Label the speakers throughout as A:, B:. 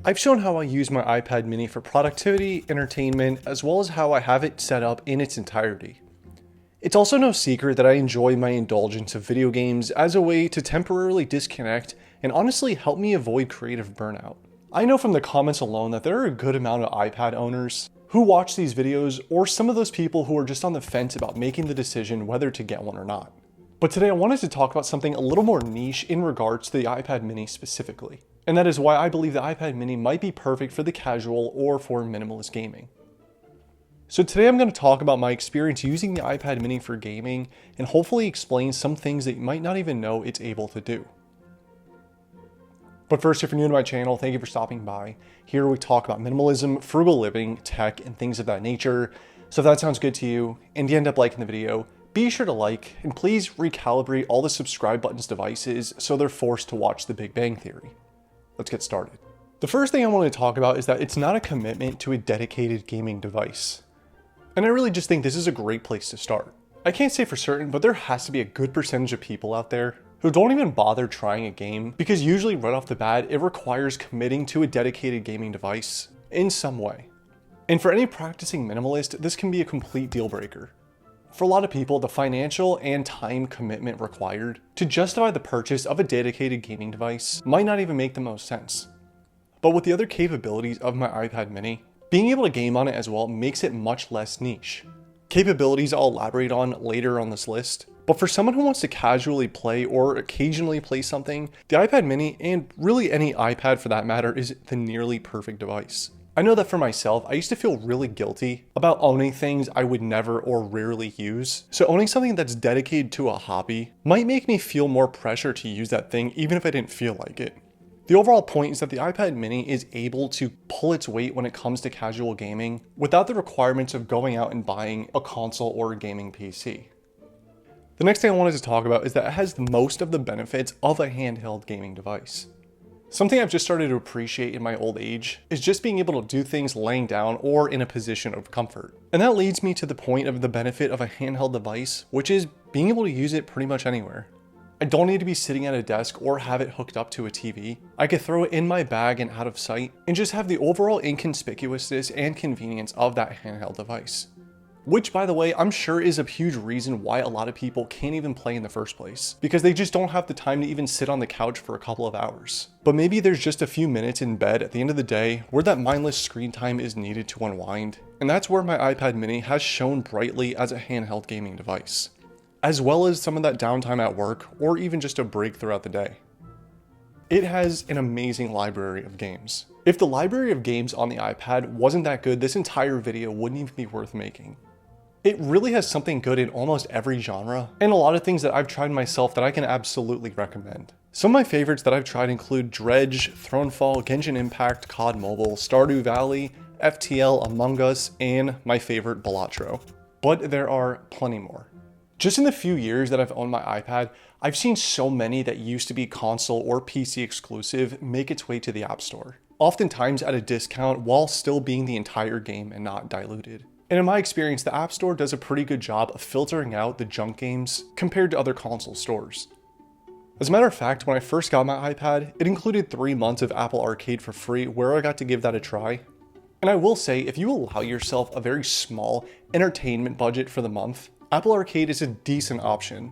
A: I've shown how I use my iPad mini for productivity, entertainment, as well as how I have it set up in its entirety. It's also no secret that I enjoy my indulgence of video games as a way to temporarily disconnect and honestly help me avoid creative burnout. I know from the comments alone that there are a good amount of iPad owners who watch these videos, or some of those people who are just on the fence about making the decision whether to get one or not. But today I wanted to talk about something a little more niche in regards to the iPad mini specifically. And that is why I believe the iPad mini might be perfect for the casual or for minimalist gaming. So today I'm going to talk about my experience using the iPad mini for gaming and hopefully explain some things that you might not even know it's able to do. But first, if you're new to my channel, thank you for stopping by. Here we talk about minimalism, frugal living, tech, and things of that nature. So if that sounds good to you and you end up liking the video, be sure to like, and please recalibrate all the subscribe buttons devices so they're forced to watch The Big Bang Theory. Let's get started. The first thing I want to talk about is that it's not a commitment to a dedicated gaming device. And I really just think this is a great place to start. I can't say for certain, but there has to be a good percentage of people out there who don't even bother trying a game because usually right off the bat, it requires committing to a dedicated gaming device in some way. And for any practicing minimalist, this can be a complete deal breaker. For a lot of people, the financial and time commitment required to justify the purchase of a dedicated gaming device might not even make the most sense. But with the other capabilities of my iPad mini, being able to game on it as well makes it much less niche. Capabilities I'll elaborate on later on this list, but for someone who wants to casually play or occasionally play something, the iPad mini, and really any iPad for that matter, is the nearly perfect device. I know that for myself, I used to feel really guilty about owning things I would never or rarely use. So owning something that's dedicated to a hobby might make me feel more pressure to use that thing even if I didn't feel like it. The overall point is that the iPad mini is able to pull its weight when it comes to casual gaming without the requirements of going out and buying a console or a gaming PC. The next thing I wanted to talk about is that it has most of the benefits of a handheld gaming device. Something I've just started to appreciate in my old age is just being able to do things laying down or in a position of comfort. And that leads me to the point of the benefit of a handheld device, which is being able to use it pretty much anywhere. I don't need to be sitting at a desk or have it hooked up to a TV. I could throw it in my bag and out of sight and just have the overall inconspicuousness and convenience of that handheld device. Which, by the way, I'm sure is a huge reason why a lot of people can't even play in the first place, because they just don't have the time to even sit on the couch for a couple of hours. But maybe there's just a few minutes in bed at the end of the day where that mindless screen time is needed to unwind, and that's where my iPad mini has shone brightly as a handheld gaming device, as well as some of that downtime at work or even just a break throughout the day. It has an amazing library of games. If the library of games on the iPad wasn't that good, this entire video wouldn't even be worth making. It really has something good in almost every genre, and a lot of things that I've tried myself that I can absolutely recommend. Some of my favorites that I've tried include Dredge, Thronefall, Genshin Impact, COD Mobile, Stardew Valley, FTL, Among Us, and my favorite, Balatro. But there are plenty more. Just in the few years that I've owned my iPad, I've seen so many that used to be console or PC exclusive make its way to the App Store, oftentimes at a discount while still being the entire game and not diluted. And in my experience, the App Store does a pretty good job of filtering out the junk games compared to other console stores. As a matter of fact, when I first got my iPad, it included 3 months of Apple Arcade for free, where I got to give that a try. And I will say, if you allow yourself a very small entertainment budget for the month, Apple Arcade is a decent option,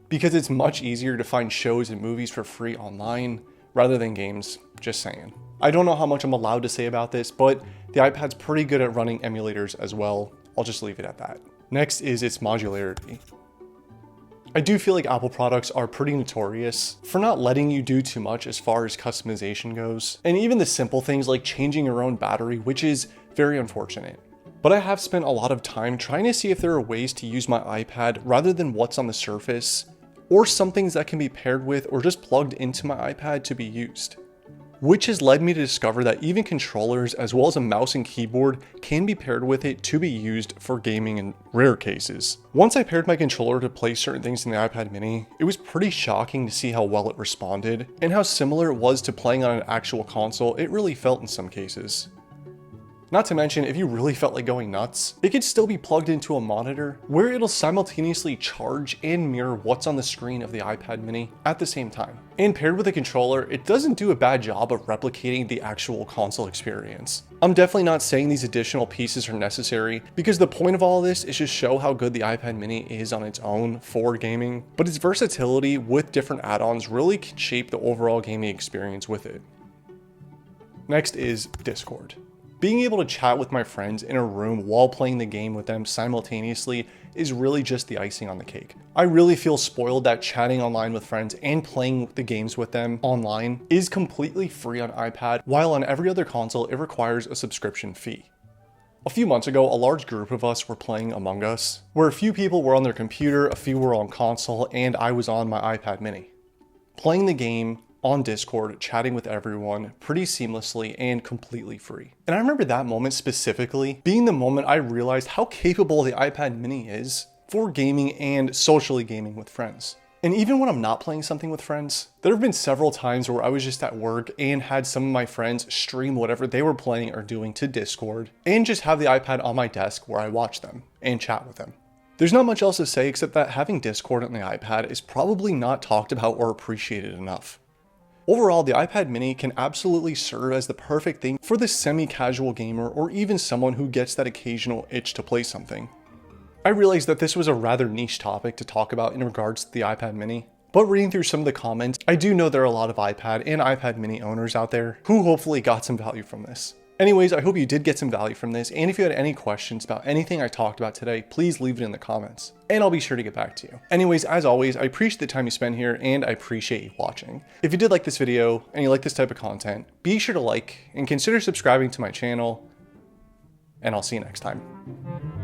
A: because it's much easier to find shows and movies for free online rather than games, just saying. I don't know how much I'm allowed to say about this, but the iPad's pretty good at running emulators as well. I'll just leave it at that. Next is its modularity. I do feel like Apple products are pretty notorious for not letting you do too much as far as customization goes, and even the simple things like changing your own battery, which is very unfortunate. But I have spent a lot of time trying to see if there are ways to use my iPad rather than what's on the surface, or some things that can be paired with or just plugged into my iPad to be used. Which has led me to discover that even controllers as well as a mouse and keyboard can be paired with it to be used for gaming in rare cases. Once I paired my controller to play certain things in the iPad mini, it was pretty shocking to see how well it responded and how similar it was to playing on an actual console it really felt in some cases. Not to mention, if you really felt like going nuts, it could still be plugged into a monitor where it'll simultaneously charge and mirror what's on the screen of the iPad mini at the same time. And paired with a controller, it doesn't do a bad job of replicating the actual console experience. I'm definitely not saying these additional pieces are necessary, because the point of all of this is just show how good the iPad mini is on its own for gaming, but its versatility with different add-ons really can shape the overall gaming experience with it. Next is Discord. Being able to chat with my friends in a room while playing the game with them simultaneously is really just the icing on the cake. I really feel spoiled that chatting online with friends and playing the games with them online is completely free on iPad, while on every other console it requires a subscription fee. A few months ago, a large group of us were playing Among Us, where a few people were on their computer, a few were on console, and I was on my iPad mini. Playing the game on Discord, chatting with everyone pretty seamlessly and completely free. And I remember that moment specifically being the moment I realized how capable the iPad mini is for gaming and socially gaming with friends. And even when I'm not playing something with friends, there have been several times where I was just at work and had some of my friends stream whatever they were playing or doing to Discord and just have the iPad on my desk where I watch them and chat with them. There's not much else to say except that having Discord on the iPad is probably not talked about or appreciated enough. Overall, the iPad mini can absolutely serve as the perfect thing for the semi-casual gamer or even someone who gets that occasional itch to play something. I realized that this was a rather niche topic to talk about in regards to the iPad mini, but reading through some of the comments, I do know there are a lot of iPad and iPad mini owners out there who hopefully got some value from this. Anyways, I hope you did get some value from this, and if you had any questions about anything I talked about today, please leave it in the comments, and I'll be sure to get back to you. Anyways, as always, I appreciate the time you spend here, and I appreciate you watching. If you did like this video, and you like this type of content, be sure to like, and consider subscribing to my channel, and I'll see you next time.